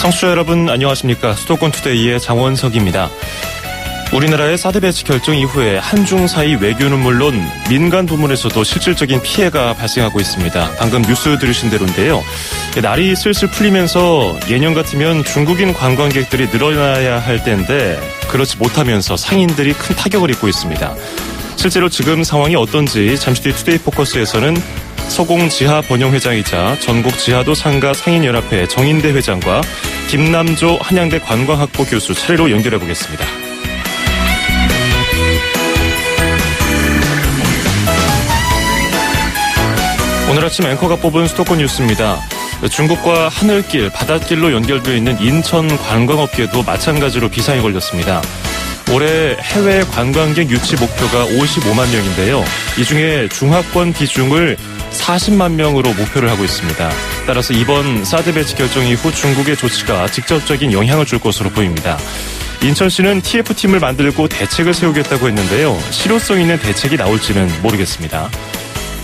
청취자 여러분 안녕하십니까. 수도권투데이의 장원석입니다. 우리나라의 사드 배치 결정 이후에 한중 사이 외교는 물론 민간 부문에서도 실질적인 피해가 발생하고 있습니다. 방금 뉴스 들으신 대로인데요. 날이 슬슬 풀리면서 예년 같으면 중국인 관광객들이 늘어나야 할 때인데 그렇지 못하면서 상인들이 큰 타격을 입고 있습니다. 실제로 지금 상황이 어떤지 잠시 뒤 투데이 포커스에서는 서공 지하 번영회장이자 전국 지하도 상가 상인연합회 정인대 회장과 김남조 한양대 관광학부 교수 차례로 연결해 보겠습니다. 오늘 아침 앵커가 뽑은 수도권 뉴스입니다. 중국과 하늘길, 바닷길로 연결되어 있는 인천 관광업계도 마찬가지로 비상이 걸렸습니다. 올해 해외 관광객 유치 목표가 55만 명인데요. 이 중에 중하권 비중을 40만 명으로 목표를 하고 있습니다. 따라서 이번 사드 배치 결정 이후 중국의 조치가 직접적인 영향을 줄 것으로 보입니다. 인천시는 TF팀을 만들고 대책을 세우겠다고 했는데요. 실효성 있는 대책이 나올지는 모르겠습니다.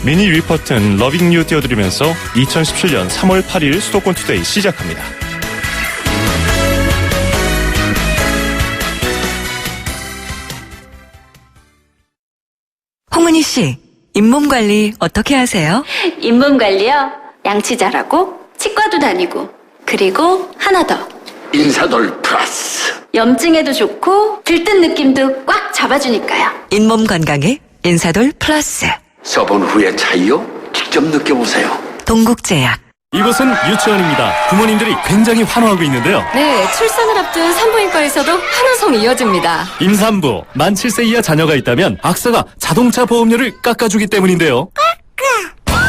미니 리포트는 러빙 뉴 띄워드리면서 2017년 3월 8일 수도권 투데이 시작합니다. 홍은희 씨, 잇몸 관리 어떻게 하세요? 잇몸 관리요? 양치 잘하고 치과도 다니고 그리고 하나 더 인사돌 플러스. 염증에도 좋고 들뜬 느낌도 꽉 잡아주니까요. 잇몸 건강에 인사돌 플러스. 써본 후의 차이요? 직접 느껴보세요. 동국제약. 이곳은 유치원입니다. 부모님들이 굉장히 환호하고 있는데요. 네, 출산을 앞둔 산부인과에서도 환호성이 이어집니다. 임산부, 만 7세 이하 자녀가 있다면 악사가 자동차 보험료를 깎아주기 때문인데요.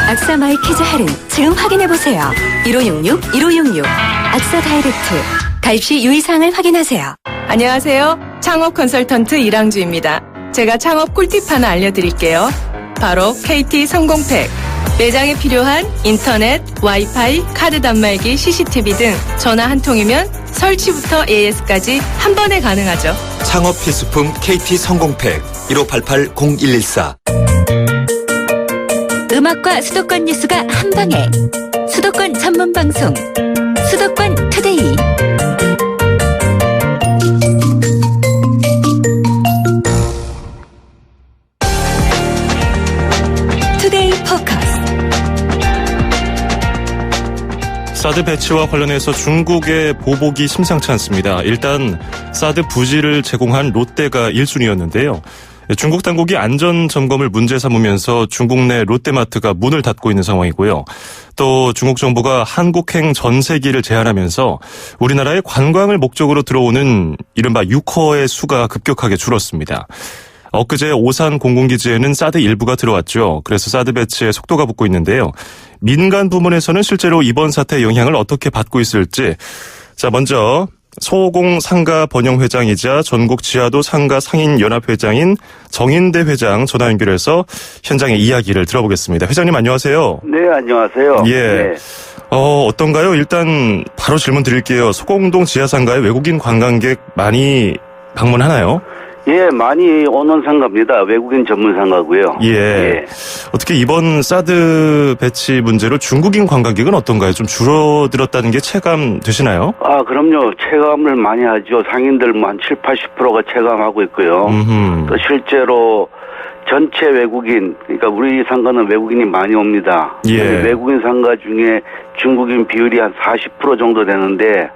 악사 마이 키즈 할인 지금 확인해보세요. 1566-1566 악사 다이렉트. 가입 시 유의사항을 확인하세요. 안녕하세요. 창업 컨설턴트 이랑주입니다. 제가 창업 꿀팁 하나 알려드릴게요. 바로 KT 성공팩. 매장에 필요한 인터넷, 와이파이, 카드 단말기, CCTV 등 전화 한 통이면 설치부터 AS까지 한 번에 가능하죠. 창업 필수품 KT 성공팩 1588-0114. 음악과 수도권 뉴스가 한 방에. 수도권 전문 방송 수도권 투데이. 투데이 포커스. 사드 배치와 관련해서 중국의 보복이 심상치 않습니다. 일단 사드 부지를 제공한 롯데가 1순위였는데요. 중국 당국이 안전 점검을 문제 삼으면서 중국 내 롯데마트가 문을 닫고 있는 상황이고요. 또 중국 정부가 한국행 전세기를 제한하면서 우리나라의 관광을 목적으로 들어오는 이른바 유커의 수가 급격하게 줄었습니다. 엊그제 오산 공군기지에는 사드 일부가 들어왔죠. 그래서 사드 배치에 속도가 붙고 있는데요. 민간 부문에서는 실제로 이번 사태의 영향을 어떻게 받고 있을지. 자, 먼저 소공 상가 번영회장이자 전국 지하도 상가 상인연합회장인 정인대 회장 전화 연결해서 현장의 이야기를 들어보겠습니다. 회장님 안녕하세요. 네, 안녕하세요. 예. 네. 어떤가요? 일단 바로 질문 드릴게요. 소공동 지하상가에 외국인 관광객 많이 방문하나요? 예, 많이 오는 상가입니다. 외국인 전문 상가고요. 예. 예. 어떻게 이번 사드 배치 문제로 중국인 관광객은 어떤가요? 좀 줄어들었다는 게 체감되시나요? 아, 그럼요. 체감을 많이 하죠. 상인들 뭐 한 70-80%가 체감하고 있고요. 또 실제로 전체 외국인, 그러니까 우리 상가는 외국인이 많이 옵니다. 예. 외국인 상가 중에 중국인 비율이 한 40% 정도 되는데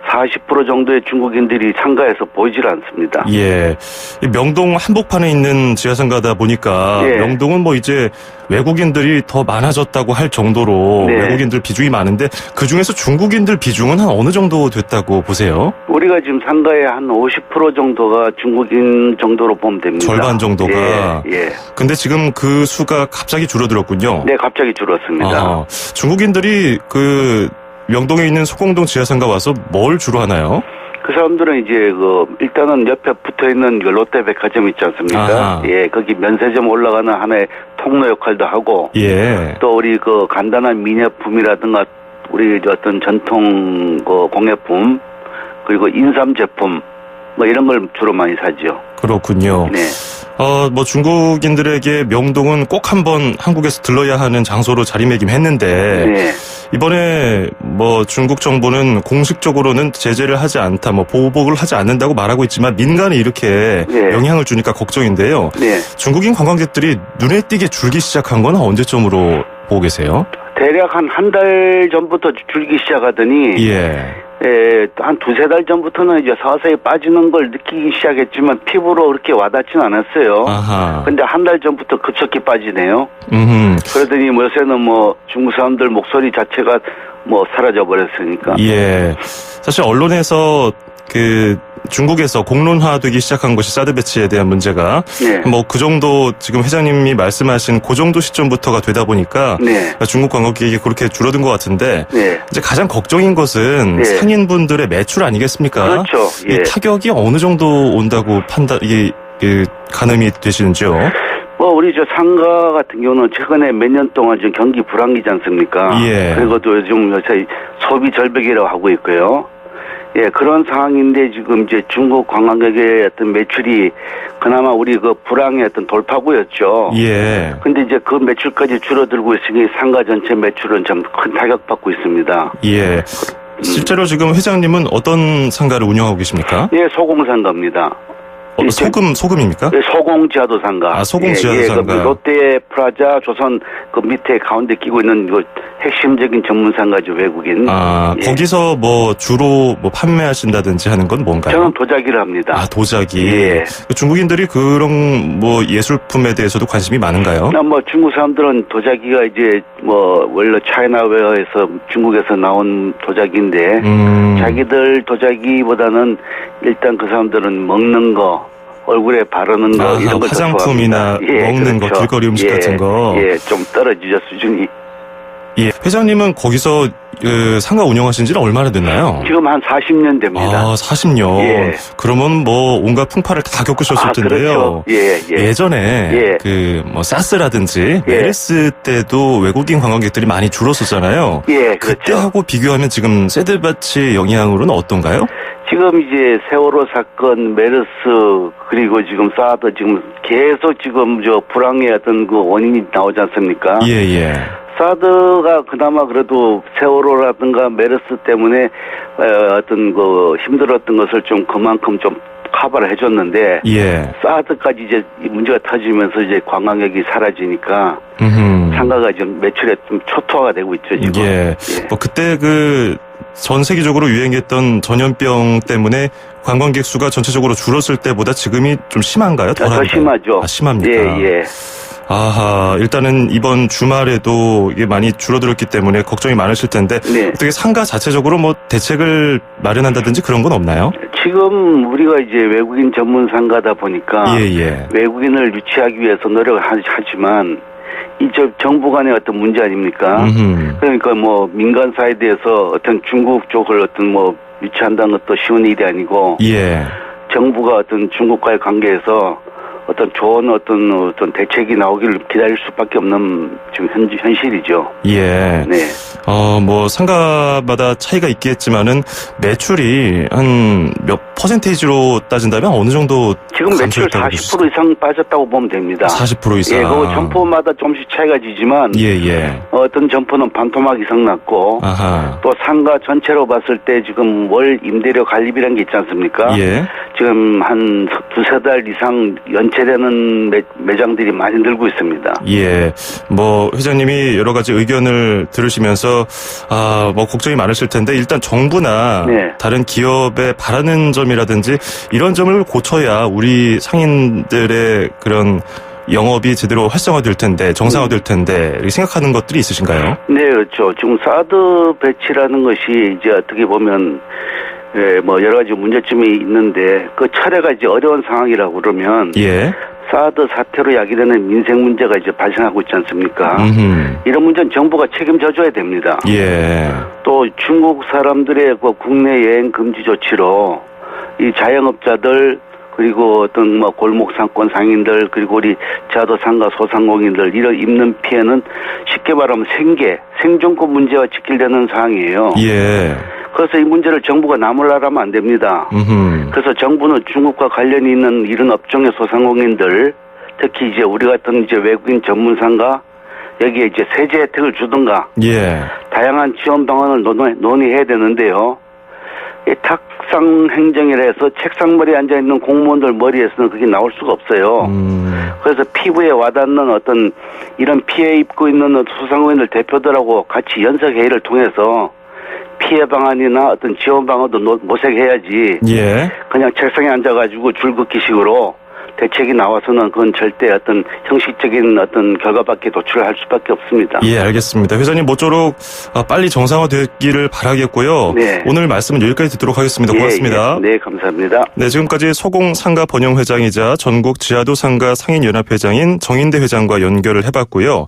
40% 정도의 중국인들이 상가에서 보이질 않습니다. 예. 명동 한복판에 있는 지하상가다 보니까 예. 명동은 뭐 이제 외국인들이 더 많아졌다고 할 정도로 네. 외국인들 비중이 많은데 그중에서 중국인들 비중은 한 어느 정도 됐다고 보세요? 우리가 지금 상가의 한 50% 정도가 중국인 정도로 보면 됩니다. 절반 정도가. 예. 근데 지금 그 수가 갑자기 줄어들었군요. 네, 갑자기 줄었습니다. 중국인들이 그 명동에 있는 소공동 지하상가 와서 뭘 주로 하나요? 그 사람들은 이제 일단은 옆에 붙어 있는 롯데백화점 있지 않습니까? 아하. 예, 거기 면세점 올라가는 하나의 통로 역할도 하고, 예. 또 우리 간단한 미녀품이라든가 우리 어떤 전통 공예품, 그리고 인삼 제품, 뭐 이런 걸 주로 많이 사죠. 그렇군요. 네. 뭐 중국인들에게 명동은 꼭 한번 한국에서 들러야 하는 장소로 자리매김했는데 네. 이번에 뭐 중국 정부는 공식적으로는 제재를 하지 않다, 뭐 보복을 하지 않는다고 말하고 있지만 민간에 이렇게 네. 영향을 주니까 걱정인데요. 네. 중국인 관광객들이 눈에 띄게 줄기 시작한 건 언제쯤으로 보고 계세요? 대략 한 달 전부터 줄기 시작하더니 한 두세 달 전부터는 이제 서서히 빠지는 걸 느끼기 시작했지만 피부로 그렇게 와닿진 않았어요. 아하. 근데 한 달 전부터 급속히 빠지네요. 음. 그러더니 요새는 뭐 중국 사람들 목소리 자체가 뭐 사라져 버렸으니까. 예. 사실 언론에서 중국에서 공론화되기 시작한 것이 사드 배치에 대한 문제가 뭐 그 정도 지금 회장님이 말씀하신 그 정도 시점부터가 되다 보니까 중국 관광객이 그렇게 줄어든 것 같은데 이제 가장 걱정인 것은 상인분들의 매출 아니겠습니까? 그렇죠. 이 타격이 어느 정도 온다고 가늠이 되시는지요? 뭐 우리 저 상가 같은 경우는 최근에 몇 년 동안 좀 경기 불황이지 않습니까? 그리고 또 요즘 요새 소비 절벽이라고 하고 있고요. 그런 상황인데 지금 이제 중국 관광객의 어떤 매출이 그나마 우리 그 불황의 어떤 돌파구였죠. 근데 이제 그 매출까지 줄어들고 있으니 상가 전체 매출은 좀 큰 타격받고 있습니다. 실제로 지금 회장님은 어떤 상가를 운영하고 계십니까? 소공상가입니다. 소금입니까? 소공지하도 상가. 소공지하도 상가. 그 롯데 프라자 조선 그 밑에 가운데 끼고 있는 그 핵심적인 전문 상가죠, 외국인. 거기서 뭐 주로 뭐 판매하신다든지 하는 건 뭔가요? 저는 도자기를 합니다. 도자기. 중국인들이 그런 뭐 예술품에 대해서도 관심이 많은가요? 뭐 중국 사람들은 도자기가 이제 뭐 원래 차이나웨어에서 중국에서 나온 도자기인데 자기들 도자기보다는 일단 그 사람들은 먹는 거, 얼굴에 바르는 거 이런 거 화장품이나 먹는 거, 길거리 음식 같은 거. 좀 떨어지죠, 수준이. 회장님은 거기서 상가 운영하신 지는 얼마나 됐나요? 지금 한 40년 됩니다. 40년. 그러면 뭐 온갖 풍파를 다 겪으셨을 텐데요. 그렇죠. 예전에 뭐 사스라든지 메르스 때도 외국인 관광객들이 많이 줄었었잖아요. 그때하고 비교하면 지금 사드 배치 영향으로는 어떤가요? 지금 이제 세월호 사건, 메르스, 그리고 지금 사드 지금 계속 지금 저 불황의 어떤 그 원인이 나오지 않습니까? 사드가 그나마 그래도 세월호라든가 메르스 때문에 어떤 그 힘들었던 것을 좀 그만큼 좀 커버를 해줬는데 사드까지 이제 문제가 터지면서 이제 관광객이 사라지니까 상가가 좀 매출에 좀 초토화가 되고 있죠 지금. 뭐 그때 전 세계적으로 유행했던 전염병 때문에 관광객 수가 전체적으로 줄었을 때보다 지금이 좀 심한가요? 더 심하죠. 심합니까? 일단은 이번 주말에도 이게 많이 줄어들었기 때문에 걱정이 많으실 텐데 어떻게 상가 자체적으로 뭐 대책을 마련한다든지 그런 건 없나요? 지금 우리가 이제 외국인 전문 상가다 보니까 외국인을 유치하기 위해서 노력을 하지만 이제 정부 간의 어떤 문제 아닙니까? 그러니까 뭐 민간 사이드에서 어떤 중국 쪽을 어떤 뭐 유치한다는 것도 쉬운 일이 아니고 정부가 어떤 중국과의 관계에서 어떤 좋은 어떤 대책이 나오기를 기다릴 수밖에 없는 지금 현실이죠. 뭐 상가마다 차이가 있겠지만은 매출이 한 몇 퍼센테이지로 따진다면 어느 정도 지금 매출 40% 이상 빠졌다고 보면 됩니다. 40% 이상. 그거 점포마다 조금씩 차이가 지지만 어떤 점포는 반토막 이상 났고 또 상가 전체로 봤을 때 지금 월 임대료 관리비라는 게 있지 않습니까? 지금 한 두세 달 이상 연체되는 매장들이 많이 늘고 있습니다. 뭐 회장님이 여러 가지 의견을 들으시면서 뭐 걱정이 많으실 텐데 일단 정부나 다른 기업에 바라는 점이라든지 이런 점을 고쳐야 우리 상인들의 그런 영업이 제대로 활성화될 텐데 정상화될 텐데 이렇게 생각하는 것들이 있으신가요? 네, 그렇죠. 지금 사드 배치라는 것이 이제 어떻게 보면 뭐 여러 가지 문제점이 있는데 그 철회가 이제 어려운 상황이라고 그러면 사드 사태로 야기되는 민생 문제가 이제 발생하고 있지 않습니까? 이런 문제는 정부가 책임져줘야 됩니다. 또 중국 사람들의 그 국내 여행 금지 조치로 이 자영업자들 그리고 어떤 뭐 골목 상권 상인들 그리고 우리 자도 상가 소상공인들 이런 입는 피해는 쉽게 말하면 생존권 문제와 직결되는 상황이에요. 그래서 이 문제를 정부가 나몰라라면 안 됩니다. 그래서 정부는 중국과 관련이 있는 이런 업종의 소상공인들 특히 이제 우리 같은 이제 외국인 전문 상가 여기에 이제 세제 혜택을 주든가 예. 다양한 지원 방안을 논의해야 되는데요. 이 탁상 행정이라 해서 책상머리에 앉아있는 공무원들 머리에서는 그게 나올 수가 없어요. 그래서 피부에 와닿는 어떤 이런 피해 입고 있는 소상공인들 대표들하고 같이 연석회의를 통해서 피해 방안이나 어떤 지원 방안도 모색해야지. 예. 그냥 책상에 앉아가지고 줄긋기식으로 대책이 나와서는 그건 절대 어떤 형식적인 어떤 결과밖에 도출할 수밖에 없습니다. 예, 알겠습니다. 회장님 모쪼록 빨리 정상화되기를 바라겠고요. 네. 오늘 말씀은 여기까지 듣도록 하겠습니다. 고맙습니다. 네, 감사합니다. 네, 지금까지 소공상가 번영회장이자 전국 지하도 상가 상인연합회장인 정인대 회장과 연결을 해봤고요.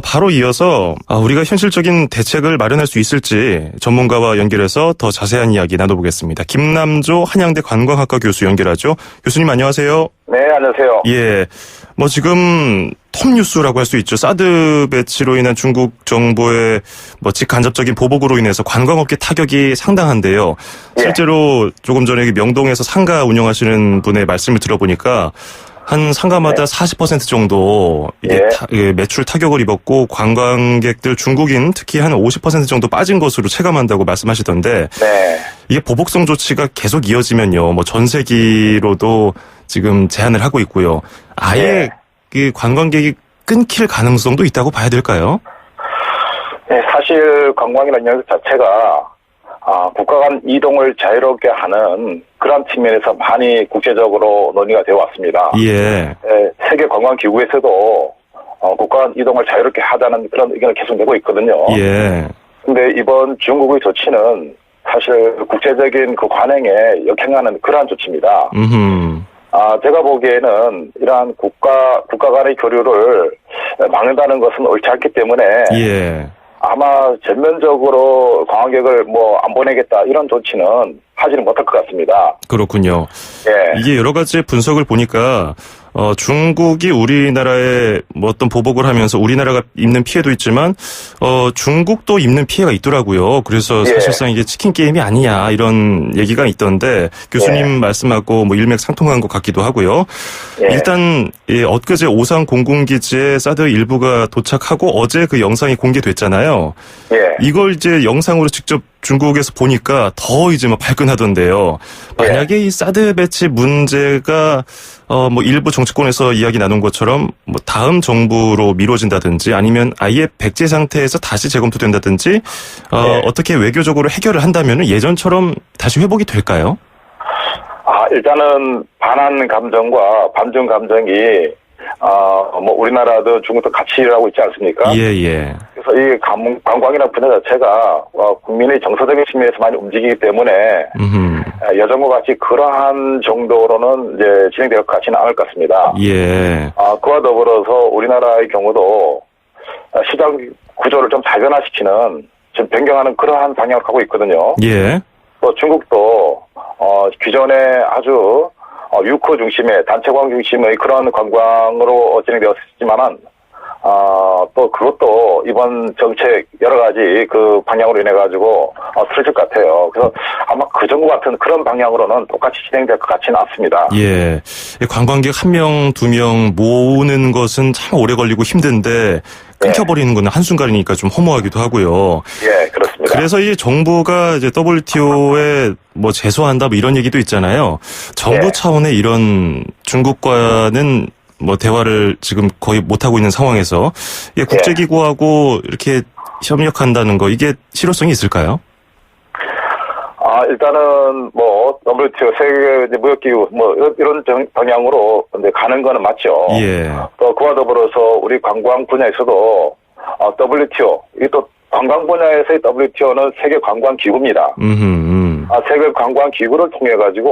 바로 이어서 우리가 현실적인 대책을 마련할 수 있을지 전문가와 연결해서 더 자세한 이야기 나눠보겠습니다. 김남조 한양대 관광학과 교수 연결하죠. 교수님 안녕하세요. 네, 안녕하세요. 예, 뭐 지금 톱뉴스라고 할 수 있죠. 사드 배치로 인한 중국 정부의 뭐 직간접적인 보복으로 인해서 관광업계 타격이 상당한데요. 실제로 조금 전에 명동에서 상가 운영하시는 분의 말씀을 들어보니까 한 상가마다 40% 정도 이게 매출 타격을 입었고 관광객들 중국인 특히 한 50% 정도 빠진 것으로 체감한다고 말씀하시던데 이게 보복성 조치가 계속 이어지면요. 뭐 전세기로도 지금 제한을 하고 있고요. 아예 그 관광객이 끊길 가능성도 있다고 봐야 될까요? 네, 사실 관광이라는 영역 자체가 국가 간 이동을 자유롭게 하는 그런 측면에서 많이 국제적으로 논의가 되어 왔습니다. 예. 세계 관광기구에서도 국가 간 이동을 자유롭게 하자는 그런 의견을 계속 내고 있거든요. 예. 근데 이번 중국의 조치는 사실 국제적인 그 관행에 역행하는 그러한 조치입니다. 제가 보기에는 이러한 국가 간의 교류를 막는다는 것은 옳지 않기 때문에 아마 전면적으로 관광객을 안 보내겠다 이런 조치는 하지는 못할 것 같습니다. 그렇군요. 이게 여러 가지 분석을 보니까 중국이 우리나라에 뭐 어떤 보복을 하면서 우리나라가 입는 피해도 있지만 중국도 입는 피해가 있더라고요. 그래서 사실상 이게 치킨 게임이 아니냐 이런 얘기가 있던데 교수님 말씀하고 뭐 일맥상통한 것 같기도 하고요. 일단 엊그제 오산 공군기지에 사드 일부가 도착하고 어제 그 영상이 공개됐잖아요. 이걸 이제 영상으로 직접 중국에서 보니까 더 이제 뭐 발끈하던데요. 만약에 이 사드 배치 문제가 뭐 일부 정치권에서 이야기 나눈 것처럼 뭐 다음 정부로 미뤄진다든지 아니면 아예 백지 상태에서 다시 재검토된다든지 어떻게 외교적으로 해결을 한다면은 예전처럼 다시 회복이 될까요? 일단은 반한 감정과 반중 감정이 뭐 우리나라도 중국도 같이 일하고 있지 않습니까? 그래서 이 관광이라는 분야 자체가 국민의 정서적인 측면에서 많이 움직이기 때문에 여전과 같이 그러한 정도로는 이제 진행될 것 같지는 않을 것 같습니다. 그와 더불어서 우리나라의 경우도 시장 구조를 좀 다변화시키는 좀 변경하는 그러한 방향을 가고 있거든요. 또 중국도 기존에 아주 유코 중심의 단체관 중심의 그런 관광으로 진행되었지만은 또 그것도 이번 정책 여러 가지 그 방향으로 인해 가지고 틀어질 것 같아요. 그래서 아마 그 정부 같은 그런 방향으로는 똑같이 진행될 것 같지는 않습니다. 관광객 1명, 2명 모으는 것은 참 오래 걸리고 힘든데 끊겨버리는 건 한순간이니까 좀 허무하기도 하고요. 그렇습니다. 그래서 이 정부가 이제 WTO에 뭐 제소한다 뭐 이런 얘기도 있잖아요. 정부 차원의 이런 중국과는 뭐 대화를 지금 거의 못하고 있는 상황에서 국제기구하고 이렇게 협력한다는 거 이게 실효성이 있을까요? 일단은 뭐 WTO 세계 무역기구 뭐 이런 방향으로 이제 가는 거는 맞죠. 또 그와 더불어서 우리 관광 분야에서도 WTO 이 또 관광 분야에서의 WTO는 세계 관광 기구입니다. 세계 관광 기구를 통해 가지고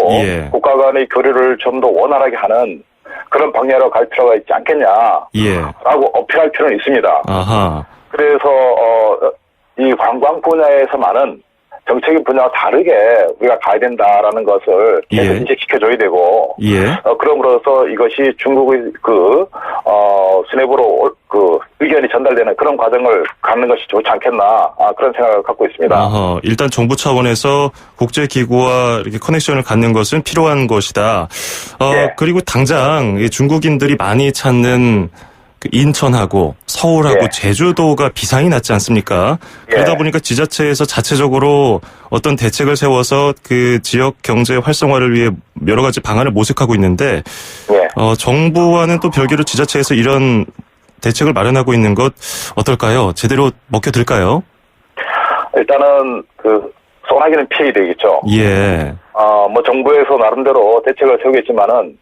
국가 간의 교류를 좀 더 원활하게 하는 그런 방향으로 갈 필요가 있지 않겠냐라고 어필할 필요는 있습니다. 그래서 이 관광 분야에서만은 정책인 분야와 다르게 우리가 가야 된다라는 것을 계속 인식시켜줘야 되고, 그럼으로써 이것이 중국의 수뇌부로 의견이 전달되는 그런 과정을 갖는 것이 좋지 않겠나, 그런 생각을 갖고 있습니다. 일단 정부 차원에서 국제기구와 이렇게 커넥션을 갖는 것은 필요한 것이다. 그리고 당장 중국인들이 많이 찾는 그 인천하고 서울하고 제주도가 비상이 났지 않습니까? 그러다 보니까 지자체에서 자체적으로 어떤 대책을 세워서 그 지역 경제 활성화를 위해 여러 가지 방안을 모색하고 있는데 정부와는 또 별개로 지자체에서 이런 대책을 마련하고 있는 것 어떨까요? 제대로 먹혀들까요? 일단은 소나기는 피해야 되겠죠. 뭐 정부에서 나름대로 대책을 세우겠지만은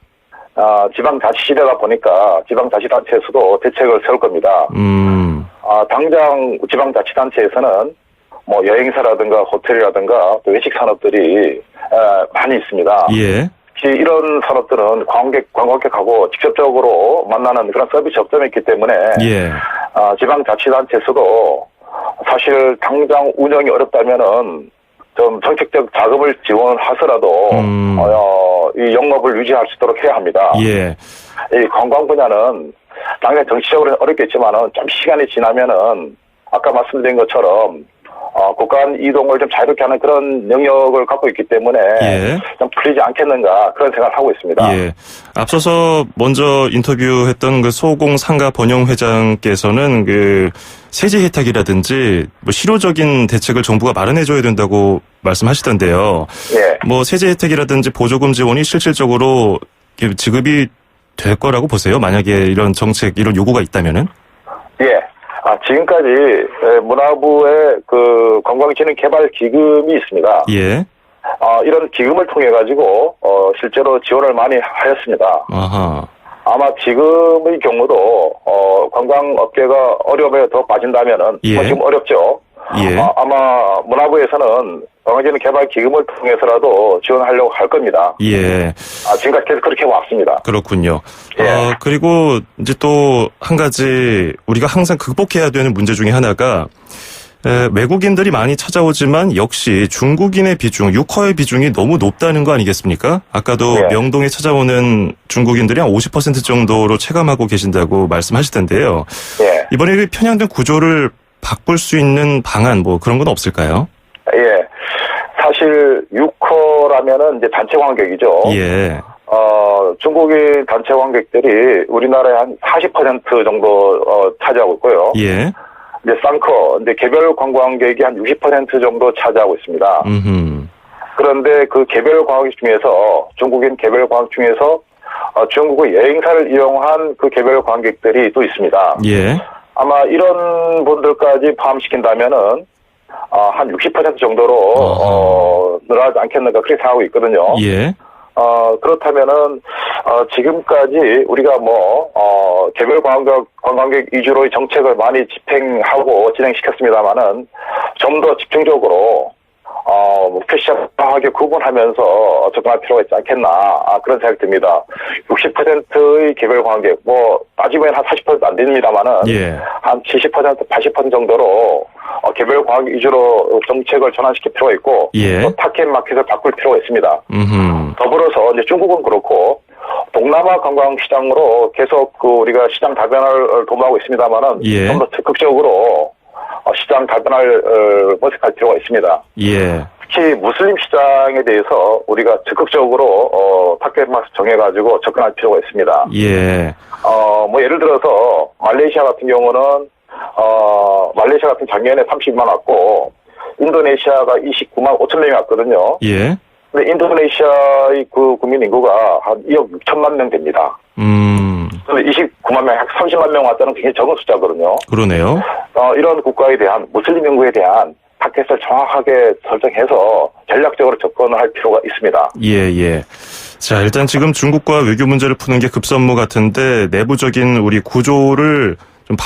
지방자치시대다 보니까 지방자치단체에서도 대책을 세울 겁니다. 당장 지방자치단체에서는 뭐 여행사라든가 호텔이라든가 또 외식 산업들이 많이 있습니다. 특히 이런 산업들은 관광객하고 직접적으로 만나는 그런 서비스 접점이 있기 때문에 지방자치단체에서도 사실 당장 운영이 어렵다면은 좀 정책적 자금을 지원하더라도 이 영업을 유지할 수 있도록 해야 합니다. 이 관광 분야는 당연히 정치적으로는 어렵겠지만은 좀 시간이 지나면은 아까 말씀드린 것처럼 국가 이동을 좀 자유롭게 하는 그런 영역을 갖고 있기 때문에 좀 풀리지 않겠는가 그런 생각을 하고 있습니다. 앞서서 먼저 인터뷰했던 그 소공 상가 번영 회장께서는 그 세제 혜택이라든지 뭐 실효적인 대책을 정부가 마련해줘야 된다고 말씀하시던데요. 뭐 세제 혜택이라든지 보조금 지원이 실질적으로 지급이 될 거라고 보세요? 만약에 이런 정책, 이런 요구가 있다면은? 지금까지 문화부의 그 관광진흥개발기금이 있습니다. 이런 기금을 통해 가지고 실제로 지원을 많이 하였습니다. 아마 지금의 경우도 관광업계가 어려움에 더 빠진다면은 지금 어렵죠. 아마 문화부에서는 관광진흥개발기금을 통해서라도 지원하려고 할 겁니다. 지금까지 계속 그렇게 왔습니다. 그렇군요. 그리고 이제 또 한 가지 우리가 항상 극복해야 되는 문제 중에 하나가 외국인들이 많이 찾아오지만 역시 중국인의 비중, 유커의 비중이 너무 높다는 거 아니겠습니까? 아까도 명동에 찾아오는 중국인들이 한 50% 정도로 체감하고 계신다고 말씀하시던데요. 이번에 편향된 구조를 바꿀 수 있는 방안 뭐 그런 건 없을까요? 사실 유커라면은 이제 단체 관객이죠. 중국인 단체 관객들이 우리나라의 한 40% 정도 차지하고 있고요. 이제 쌍커, 이제 개별 관광객이 한 60% 정도 차지하고 있습니다. 그런데 그 개별 관광객 중에서 중국인 개별 관광객 중에서 중국의 여행사를 이용한 그 개별 관객들이 또 있습니다. 아마 이런 분들까지 포함시킨다면은 한 60% 정도로 늘어나지 않겠는가 그렇게 생각하고 있거든요. 그렇다면은 지금까지 우리가 개별 관광객 위주로의 정책을 많이 집행하고 진행시켰습니다만은 좀 더 집중적으로 목표 시장하게 구분하면서 접근할 필요가 있지 않겠나 그런 생각이 듭니다. 60%의 개별 관광객 따지면 한 40% 안 됩니다만은 한 70% 80% 정도로 개별 관광객 위주로 정책을 전환시킬 필요가 있고 또 타켓 마켓을 바꿀 필요가 있습니다. 더불어서 이제 중국은 그렇고 동남아 관광 시장으로 계속 우리가 시장 다변화를 도모하고 있습니다만은 좀 더 적극적으로 시장 다변화를 모색할 필요가 있습니다. 특히 무슬림 시장에 대해서 우리가 적극적으로 타겟 마켓 정해가지고 접근할 필요가 있습니다. 예를 들어서 말레이시아 같은 경우는 말레이시아 같은 작년에 30만 왔고 인도네시아가 29만 5천 명이 왔거든요. 근데 인도네시아의 그 국민 인구가 한 2억 6천만 명 됩니다. 근데 29만 명, 약 30만 명 왔다는 굉장히 적은 숫자거든요. 그러네요. 이런 국가에 대한 무슬림 인구에 대한 타겟을 정확하게 설정해서 전략적으로 접근을 할 필요가 있습니다. 자, 일단 지금 중국과 외교 문제를 푸는 게 급선무 같은데 내부적인 우리 구조를 좀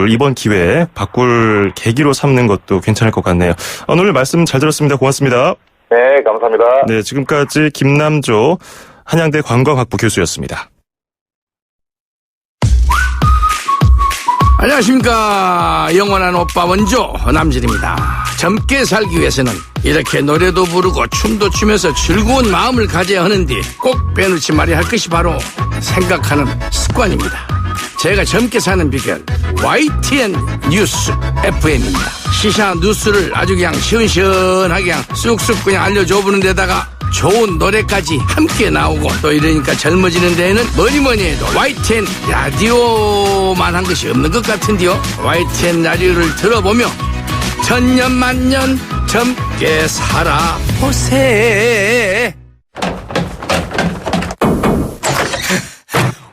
이번 기회에 바꿀 계기로 삼는 것도 괜찮을 것 같네요. 오늘 말씀 잘 들었습니다. 고맙습니다. 네, 감사합니다. 네, 지금까지 김남조 한양대 관광학부 교수였습니다. 안녕하십니까. 영원한 오빠 원조 남진입니다. 젊게 살기 위해서는 이렇게 노래도 부르고 춤도 추면서 즐거운 마음을 가져야 하는데 꼭 빼놓지 말아야 할 것이 바로 생각하는 습관입니다. 제가 젊게 사는 비결 YTN 뉴스 FM입니다. 시사 뉴스를 아주 그냥 시원시원하게 그냥 쑥쑥 그냥 알려줘 보는 데다가 좋은 노래까지 함께 나오고 또 이러니까 젊어지는 데에는 뭐니 해도 YTN 라디오만 한 것이 없는 것 같은데요. YTN 라디오를 들어보며 천년만년 젊게 살아보세.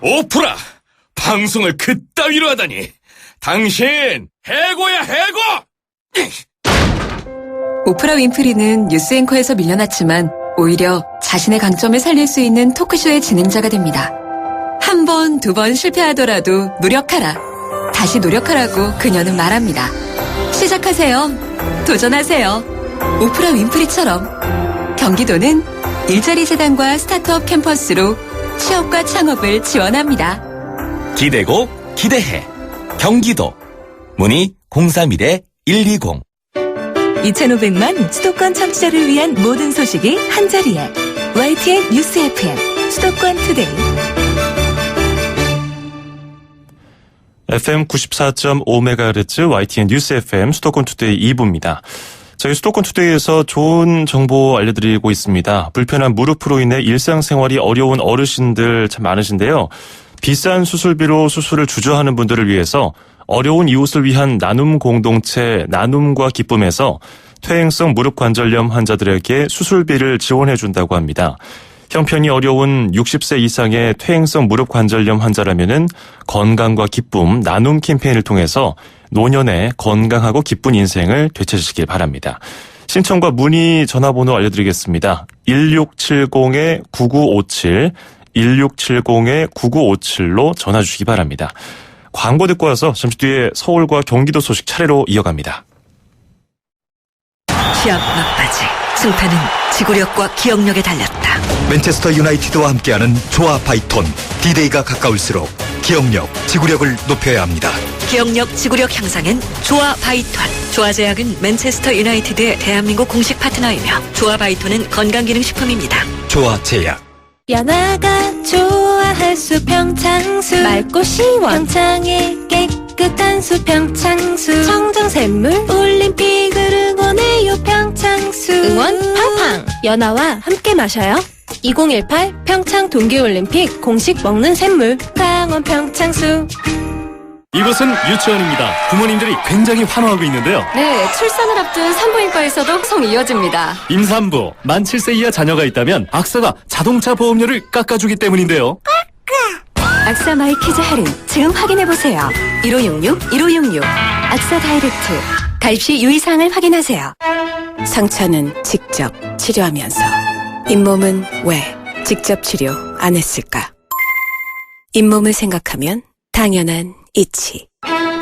오프라, 방송을 그따위로 하다니. 당신 해고야, 해고! 오프라 윈프리는 뉴스 앵커에서 밀려났지만 오히려 자신의 강점을 살릴 수 있는 토크쇼의 진행자가 됩니다. 한 번, 두 번 실패하더라도 노력하라. 다시 노력하라고 그녀는 말합니다. 시작하세요. 도전하세요. 오프라 윈프리처럼. 경기도는 일자리 재단과 스타트업 캠퍼스로 취업과 창업을 지원합니다. 기대고 기대해. 경기도. 문의 031-120. 2,500만 수도권 청취자를 위한 모든 소식이 한자리에. YTN 뉴스 FM 수도권 투데이. FM 94.5MHz YTN 뉴스 FM 수도권 투데이 2부입니다. 저희 수도권 투데이에서 좋은 정보 알려드리고 있습니다. 불편한 무릎으로 인해 일상생활이 어려운 어르신들 참 많으신데요. 비싼 수술비로 수술을 주저하는 분들을 위해서 어려운 이웃을 위한 나눔 공동체 나눔과 기쁨에서 퇴행성 무릎 관절염 환자들에게 수술비를 지원해준다고 합니다. 형편이 어려운 60세 이상의 퇴행성 무릎 관절염 환자라면은 건강과 기쁨 나눔 캠페인을 통해서 노년의 건강하고 기쁜 인생을 되찾으시길 바랍니다. 신청과 문의 전화번호 알려드리겠습니다. 1670-9957, 1670-9957로 전화 주시기 바랍니다. 광고 듣고 와서 잠시 뒤에 서울과 경기도 소식 차례로 이어갑니다. 시합 막바지. 승패는 지구력과 기억력에 달렸다. 맨체스터 유나이티드와 함께하는 조아 바이톤. D-Day가 가까울수록 기억력, 지구력을 높여야 합니다. 기억력, 지구력 향상엔 조아 바이톤. 조아제약은 맨체스터 유나이티드의 대한민국 공식 파트너이며 조아 바이톤은 건강기능식품입니다. 조아제약. 연아가 좋아할 수 평창수 맑고 시원 평창의 깨끗한 수 평창수 청정샘물 올림픽을 응원해요 평창수 응원 팡팡 연아와 함께 마셔요. 2018 평창 동계올림픽 공식 먹는 샘물 강원 평창수. 이곳은 유치원입니다. 부모님들이 굉장히 환호하고 있는데요. 네, 출산을 앞둔 산부인과에서도 소송이 이어집니다. 임산부, 만 7세 이하 자녀가 있다면 악사가 자동차 보험료를 깎아주기 때문인데요. 악사 마이 키즈 할인 지금 확인해보세요. 1566-1566 악사 다이렉트 가입시 유의사항을 확인하세요. 상처는 직접 치료하면서 잇몸은 왜 직접 치료 안 했을까? 잇몸을 생각하면 당연한 이치.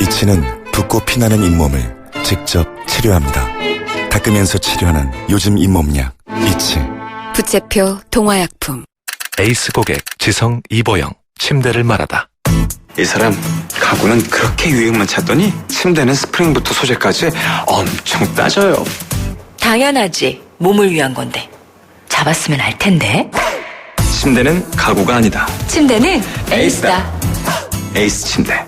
이치는 붓고 피나는 잇몸을 직접 치료합니다. 닦으면서 치료하는 요즘 잇몸약 이치. 부채표 동화약품. 에이스 고객 지성 이보영. 침대를 말하다. 이 사람 가구는 그렇게 유행만 찾더니 침대는 스프링부터 소재까지 엄청 따져요. 당연하지. 몸을 위한 건데. 잡았으면 알 텐데. 침대는 가구가 아니다. 침대는 에이스다. 에이스 침대.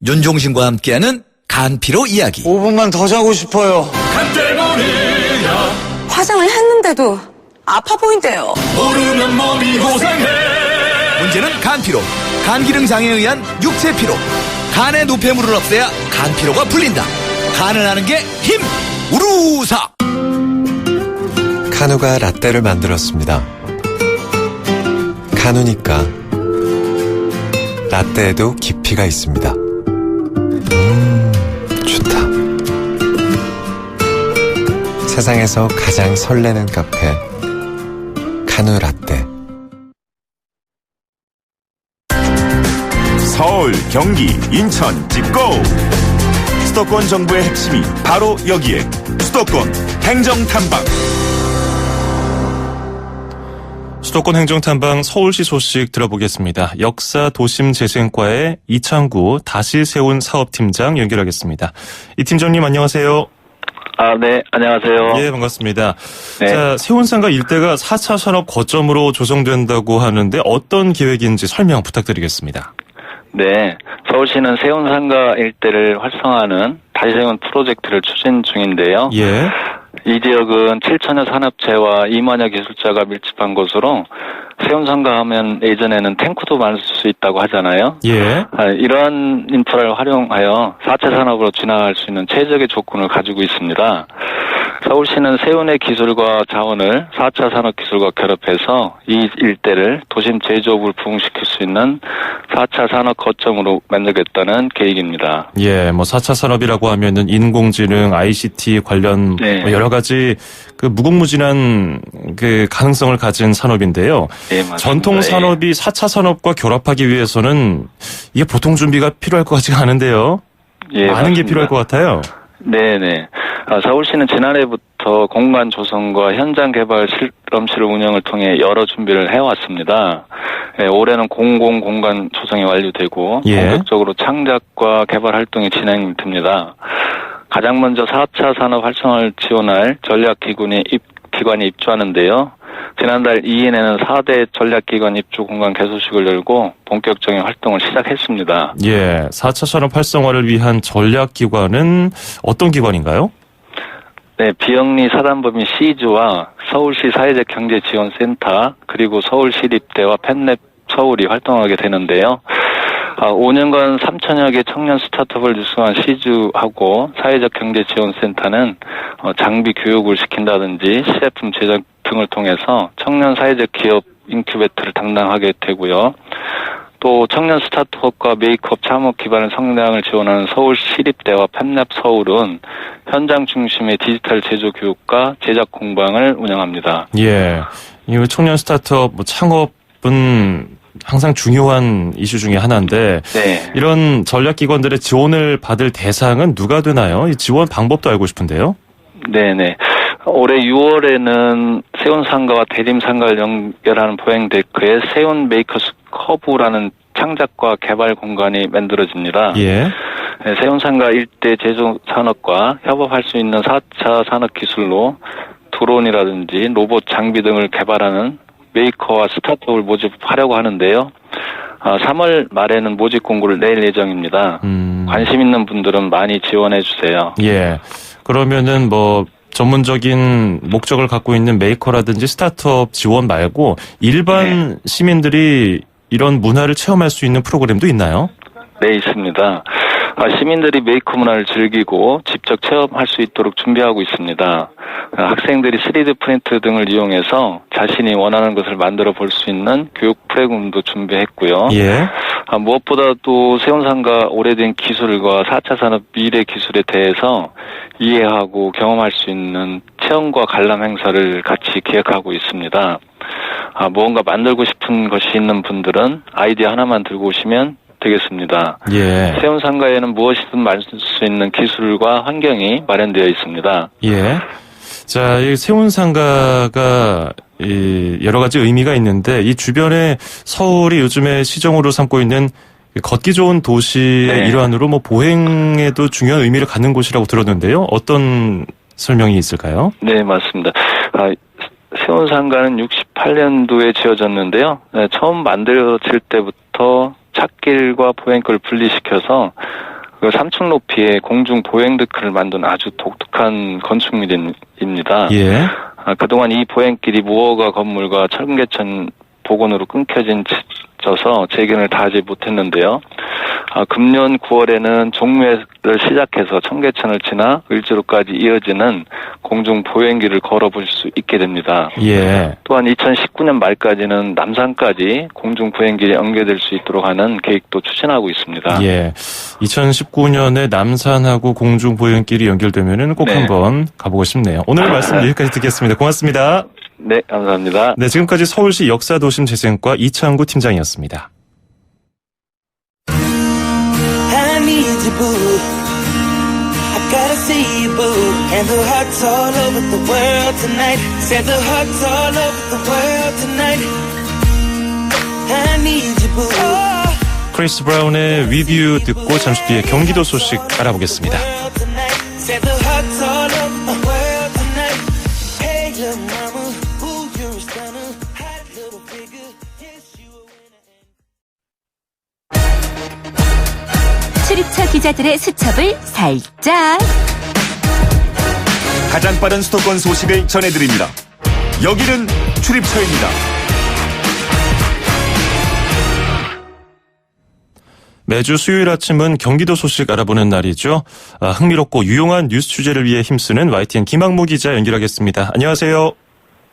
윤종신과 함께하는 간피로 이야기. 5분만 더 자고 싶어요. 간 때문이야. 화장을 했는데도 아파 보인대요. 모르면 몸이 고생해. 문제는 간피로. 간기능 장애에 의한 육체 피로. 간의 노폐물을 없애야 간피로가 풀린다. 간을 하는 게 힘. 우루사. 카누가 라떼를 만들었습니다. 카누니까 라떼에도 깊이가 있습니다. 좋다. 세상에서 가장 설레는 카페 카누 라떼. 서울, 경기, 인천 찍고 수도권 정부의 핵심이 바로 여기에 수도권 행정탐방. 수도권 행정탐방 서울시 소식 들어보겠습니다. 역사도심재생과의 이창구 다시 세운 사업팀장 연결하겠습니다. 이 팀장님 안녕하세요. 네, 안녕하세요. 예, 반갑습니다. 네. 자, 세운상가 일대가 4차 산업 거점으로 조성된다고 하는데 어떤 계획인지 설명 부탁드리겠습니다. 네, 서울시는 세운상가 일대를 활성화하는 다시 세운 프로젝트를 추진 중인데요. 예. 이 지역은 7천여 산업체와 2만여 기술자가 밀집한 곳으로 세운상가 하면 예전에는 탱크도 많을 수 있다고 하잖아요. 예. 이러한 인프라를 활용하여 4차 산업으로 진화할 수 있는 최적의 조건을 가지고 있습니다. 서울시는 세운의 기술과 자원을 4차 산업 기술과 결합해서 이 일대를 도심 제조업을 부흥시킬 수 있는 4차 산업 거점으로 만들겠다는 계획입니다. 예, 뭐 4차 산업이라고 하면은 인공지능, ICT 관련 뭐 여러 가지 그 무궁무진한 그 가능성을 가진 산업인데요. 네, 맞습니다. 전통 산업이 4차 산업과 결합하기 위해서는 이게 보통 준비가 필요할 것 같지가 않은데요. 예, 많은 맞습니다. 게 필요할 것 같아요. 네네. 서울시는 지난해부터 공간 조성과 현장 개발 실험실 운영을 통해 여러 준비를 해왔습니다. 네, 올해는 공공 공간 조성이 완료되고 본격적으로 창작과 개발 활동이 진행됩니다. 가장 먼저 4차 산업 활성화를 지원할 전략기관이 입주하는데요. 지난달 2일에는 4대 전략기관 입주 공간 개소식을 열고 본격적인 활동을 시작했습니다. 예, 4차 산업 활성화를 위한 전략기관은 어떤 기관인가요? 네, 비영리 사단법인 시즈와 서울시 사회적 경제지원센터 그리고 서울시립대와 펜랩 서울이 활동하게 되는데요. 5년간 3천여 개 청년 스타트업을 육성한 시즈하고 사회적 경제지원센터는 장비 교육을 시킨다든지 시제품 제작 등을 통해서 청년 사회적 기업 인큐베이터를 담당하게 되고요. 또 청년 스타트업과 메이크업 창업 기반의 성장을 지원하는 서울시립대와 펜랩 서울은 현장 중심의 디지털 제조 교육과 제작 공방을 운영합니다. 예, 이 청년 스타트업 창업은 항상 중요한 이슈 중에 하나인데 이런 전략기관들의 지원을 받을 대상은 누가 되나요? 이 지원 방법도 알고 싶은데요. 네네. 올해 6월에는 세운상가와 대림상가를 연결하는 보행데크에 세운 메이커스 커브라는 창작과 개발 공간이 만들어집니다. 예. 세운상가 일대 제조산업과 협업할 수 있는 4차 산업기술로 드론이라든지 로봇 장비 등을 개발하는 메이커와 스타트업을 모집하려고 하는데요. 3월 말에는 모집 공고를 낼 예정입니다. 관심 있는 분들은 많이 지원해 주세요. 예. 그러면은 뭐 전문적인 목적을 갖고 있는 메이커라든지 스타트업 지원 말고 일반 시민들이 이런 문화를 체험할 수 있는 프로그램도 있나요? 네, 있습니다. 시민들이 메이커 문화를 즐기고 직접 체험할 수 있도록 준비하고 있습니다. 학생들이 3D 프린트 등을 이용해서 자신이 원하는 것을 만들어 볼 수 있는 교육 프로그램도 준비했고요. 예. 무엇보다도 세운상가 오래된 기술과 4차 산업 미래 기술에 대해서 이해하고 경험할 수 있는 체험과 관람 행사를 같이 기획하고 있습니다. 무언가 만들고 싶은 것이 있는 분들은 아이디어 하나만 들고 오시면 되겠습니다. 예. 세운상가에는 무엇이든 만들 수 있는 기술과 환경이 마련되어 있습니다. 예. 자, 이 세운상가가 여러 가지 의미가 있는데 이 주변에 서울이 요즘에 시정으로 삼고 있는 걷기 좋은 도시의 일환으로 뭐 보행에도 중요한 의미를 갖는 곳이라고 들었는데요. 어떤 설명이 있을까요? 네, 맞습니다. 세운상가는 68년도에 지어졌는데요. 처음 만들어질 때부터 찻길과 보행길을 분리시켜서 그 3층 높이의 공중 보행데크를 만든 아주 독특한 건축물입니다. 예. 그동안 이 보행길이 무허가 건물과 청계천 복원으로 끊겨져서 재견을 다 하지 못했는데요. 금년 9월에는 종묘를 시작해서 청계천을 지나 을지로까지 이어지는 공중 보행길을 걸어볼 수 있게 됩니다. 예. 또한 2019년 말까지는 남산까지 공중 보행길이 연계될 수 있도록 하는 계획도 추진하고 있습니다. 예. 2019년에 남산하고 공중 보행길이 연결되면은 꼭 한번 가보고 싶네요. 오늘 말씀 여기까지 듣겠습니다. 고맙습니다. 네, 감사합니다. 네, 지금까지 서울시 역사도심재생과 이창구 팀장이었습니다. I need you, boo. I gotta see you, boo. And the hearts all over the world tonight. Said the hearts all over the world tonight. I need you, boo. 크리스 브라운의 With You 듣고 잠시 뒤에 경기도 소식 알아보겠습니다. Said the hearts all over the world tonight. Hey, little mama, ooh, you're a stunner. Hot little figure. Yes, you a winner. 출입처 기자들의 수첩을 살짝 가장 빠른 수도권 소식을 전해드립니다. 여기는 출입처입니다. 매주 수요일 아침은 경기도 소식 알아보는 날이죠. 흥미롭고 유용한 뉴스 취재를 위해 힘쓰는 YTN 김학무 기자 연결하겠습니다. 안녕하세요.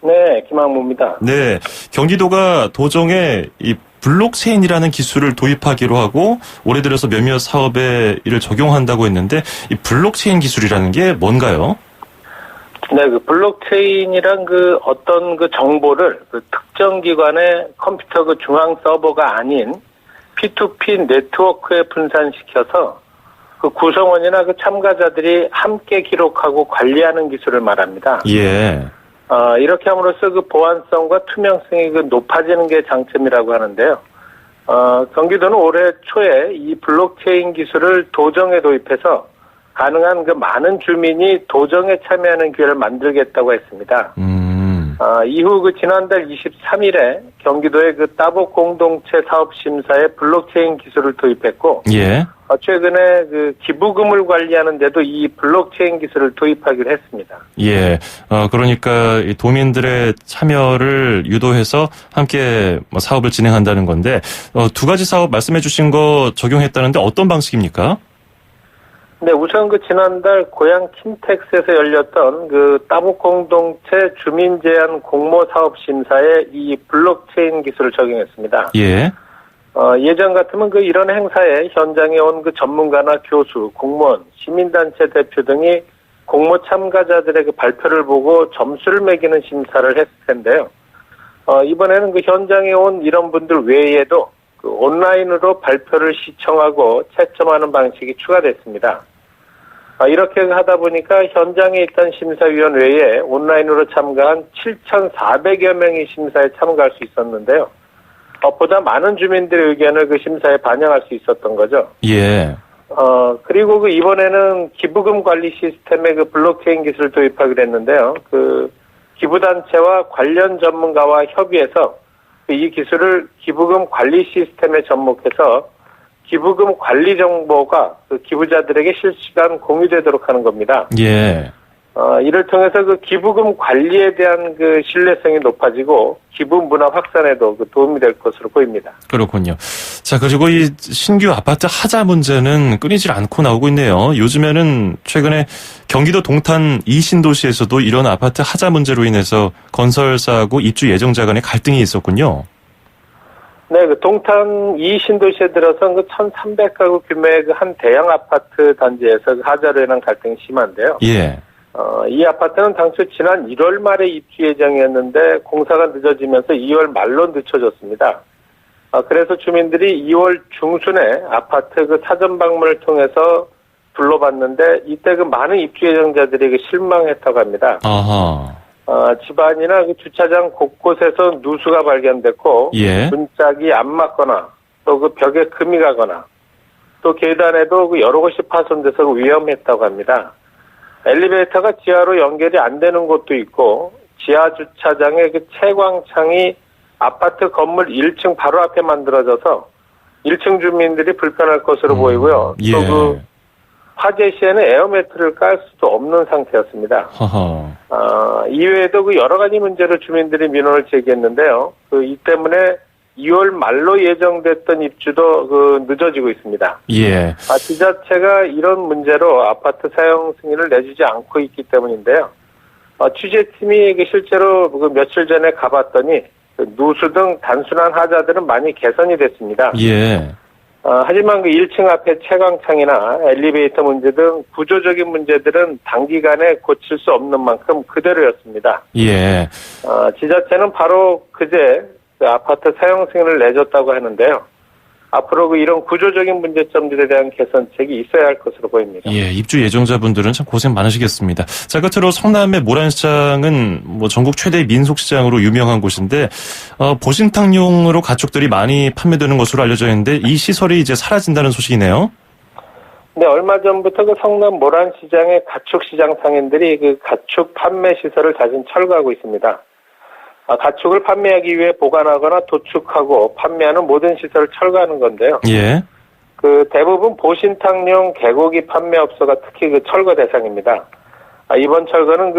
네, 김학무입니다. 네, 경기도가 도정에 이 블록체인이라는 기술을 도입하기로 하고 올해 들어서 몇몇 사업에 이를 적용한다고 했는데 이 블록체인 기술이라는 게 뭔가요? 네, 그 블록체인이란 그 어떤 그 정보를 그 특정 기관의 컴퓨터 그 중앙 서버가 아닌 P2P 네트워크에 분산시켜서 그 구성원이나 그 참가자들이 함께 기록하고 관리하는 기술을 말합니다. 예. 이렇게 함으로써 그 보안성과 투명성이 그 높아지는 게 장점이라고 하는데요. 경기도는 올해 초에 이 블록체인 기술을 도정에 도입해서 가능한 그 많은 주민이 도정에 참여하는 기회를 만들겠다고 했습니다. 이후 그 지난달 23일에 경기도의 그 따복 공동체 사업 심사에 블록체인 기술을 도입했고, 예. 최근에 그 기부금을 관리하는 데도 이 블록체인 기술을 도입하기로 했습니다. 예. 그러니까 이 도민들의 참여를 유도해서 함께 뭐 사업을 진행한다는 건데, 두 가지 사업 말씀해 주신 거 적용했다는데 어떤 방식입니까? 네, 우선 그 지난달 고양 킨텍스에서 열렸던 그 따복 공동체 주민 제한 공모 사업 심사에 이 블록체인 기술을 적용했습니다. 예. 예전 같으면 그 이런 행사에 현장에 온 그 전문가나 교수, 공무원, 시민단체 대표 등이 공모 참가자들의 그 발표를 보고 점수를 매기는 심사를 했을 텐데요. 이번에는 그 현장에 온 이런 분들 외에도 그 온라인으로 발표를 시청하고 채점하는 방식이 추가됐습니다. 이렇게 하다 보니까 현장에 있던 심사위원 외에 온라인으로 참가한 7,400여 명이 심사에 참가할 수 있었는데요. 보다 많은 주민들의 의견을 그 심사에 반영할 수 있었던 거죠. 예. 그리고 그 이번에는 기부금 관리 시스템에 그 블록체인 기술을 도입하기로 했는데요. 그 기부단체와 관련 전문가와 협의해서 이 기술을 기부금 관리 시스템에 접목해서 기부금 관리 정보가 그 기부자들에게 실시간 공유되도록 하는 겁니다. 예. 이를 통해서 그 기부금 관리에 대한 그 신뢰성이 높아지고 기부 문화 확산에도 그 도움이 될 것으로 보입니다. 그렇군요. 자, 그리고 이 신규 아파트 하자 문제는 끊이질 않고 나오고 있네요. 요즘에는 최근에 경기도 동탄 이신도시에서도 이런 아파트 하자 문제로 인해서 건설사하고 입주 예정자 간의 갈등이 있었군요. 네, 그 동탄 이신도시에 들어선 그 1,300가구 규모의 그 한 대형 아파트 단지에서 그 하자로 인한 갈등이 심한데요. 예. 이 아파트는 당초 지난 1월 말에 입주 예정이었는데 공사가 늦어지면서 2월 말로 늦춰졌습니다. 그래서 주민들이 2월 중순에 아파트 그 사전 방문을 통해서 불러봤는데 이때 그 많은 입주 예정자들이 그 실망했다고 합니다. 아하. 집안이나 그 주차장 곳곳에서 누수가 발견됐고, 예. 문짝이 안 맞거나, 또 그 벽에 금이 가거나, 또 계단에도 그 여러 곳이 파손돼서 위험했다고 합니다. 엘리베이터가 지하로 연결이 안 되는 곳도 있고, 지하 주차장의 그 채광창이 아파트 건물 1층 바로 앞에 만들어져서 1층 주민들이 불편할 것으로 보이고요. 예. 또 그 화재 시에는 에어매트를 깔 수도 없는 상태였습니다. 이외에도 그 여러 가지 문제로 주민들이 민원을 제기했는데요. 이 때문에 2월 말로 예정됐던 입주도 그 늦어지고 있습니다. 예. 지자체가 이런 문제로 아파트 사용 승인을 내주지 않고 있기 때문인데요. 취재팀이 실제로 그 며칠 전에 가봤더니 누수 등 단순한 하자들은 많이 개선이 됐습니다. 예. 하지만 그 1층 앞에 채광창이나 엘리베이터 문제 등 구조적인 문제들은 단기간에 고칠 수 없는 만큼 그대로였습니다. 예. 지자체는 바로 그제 그 아파트 사용 승인을 내줬다고 하는데요. 앞으로 이런 구조적인 문제점들에 대한 개선책이 있어야 할 것으로 보입니다. 예, 입주 예정자분들은 참 고생 많으시겠습니다. 자, 끝으로 성남의 모란시장은 뭐 전국 최대 민속시장으로 유명한 곳인데 보신탕용으로 가축들이 많이 판매되는 것으로 알려져 있는데 이 시설이 이제 사라진다는 소식이네요. 네, 얼마 전부터 그 성남 모란시장의 가축시장 상인들이 그 가축 판매 시설을 자진 철거하고 있습니다. 가축을 판매하기 위해 보관하거나 도축하고 판매하는 모든 시설을 철거하는 건데요. 예. 그 대부분 보신탕용 개고기 판매업소가 특히 그 철거 대상입니다. 이번 철거는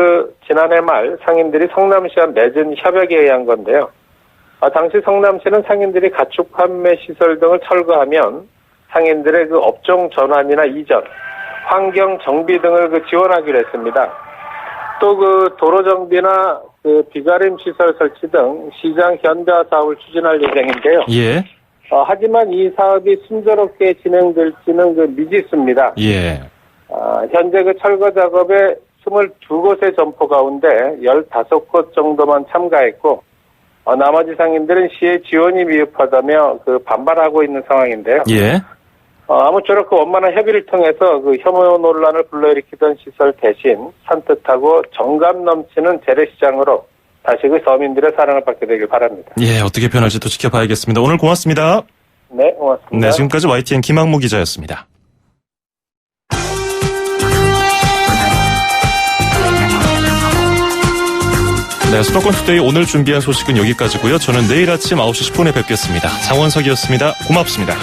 지난해 말 상인들이 성남시와 맺은 협약에 의한 건데요. 당시 성남시는 상인들이 가축 판매 시설 등을 철거하면 상인들의 업종 전환이나 이전, 환경 정비 등을 지원하기로 했습니다. 또 도로 정비나 비가림 시설 설치 등 시장 현대화 사업을 추진할 예정인데요. 예. 하지만 이 사업이 순조롭게 진행될지는 미지수입니다. 예. 현재 철거 작업에 22곳의 점포 가운데 15곳 정도만 참가했고, 나머지 상인들은 시의 지원이 미흡하다며 반발하고 있는 상황인데요. 예. 아무쪼록 원만한 협의를 통해서 혐오 논란을 불러일으키던 시설 대신 산뜻하고 정감 넘치는 재래시장으로 다시 서민들의 사랑을 받게 되길 바랍니다. 예, 어떻게 변할지 또 지켜봐야겠습니다. 오늘 고맙습니다. 네, 고맙습니다. 네, 지금까지 YTN 김학무 기자였습니다. 네, 수도권 투데이 오늘 준비한 소식은 여기까지고요. 저는 내일 아침 9시 10분에 뵙겠습니다. 장원석이었습니다. 고맙습니다.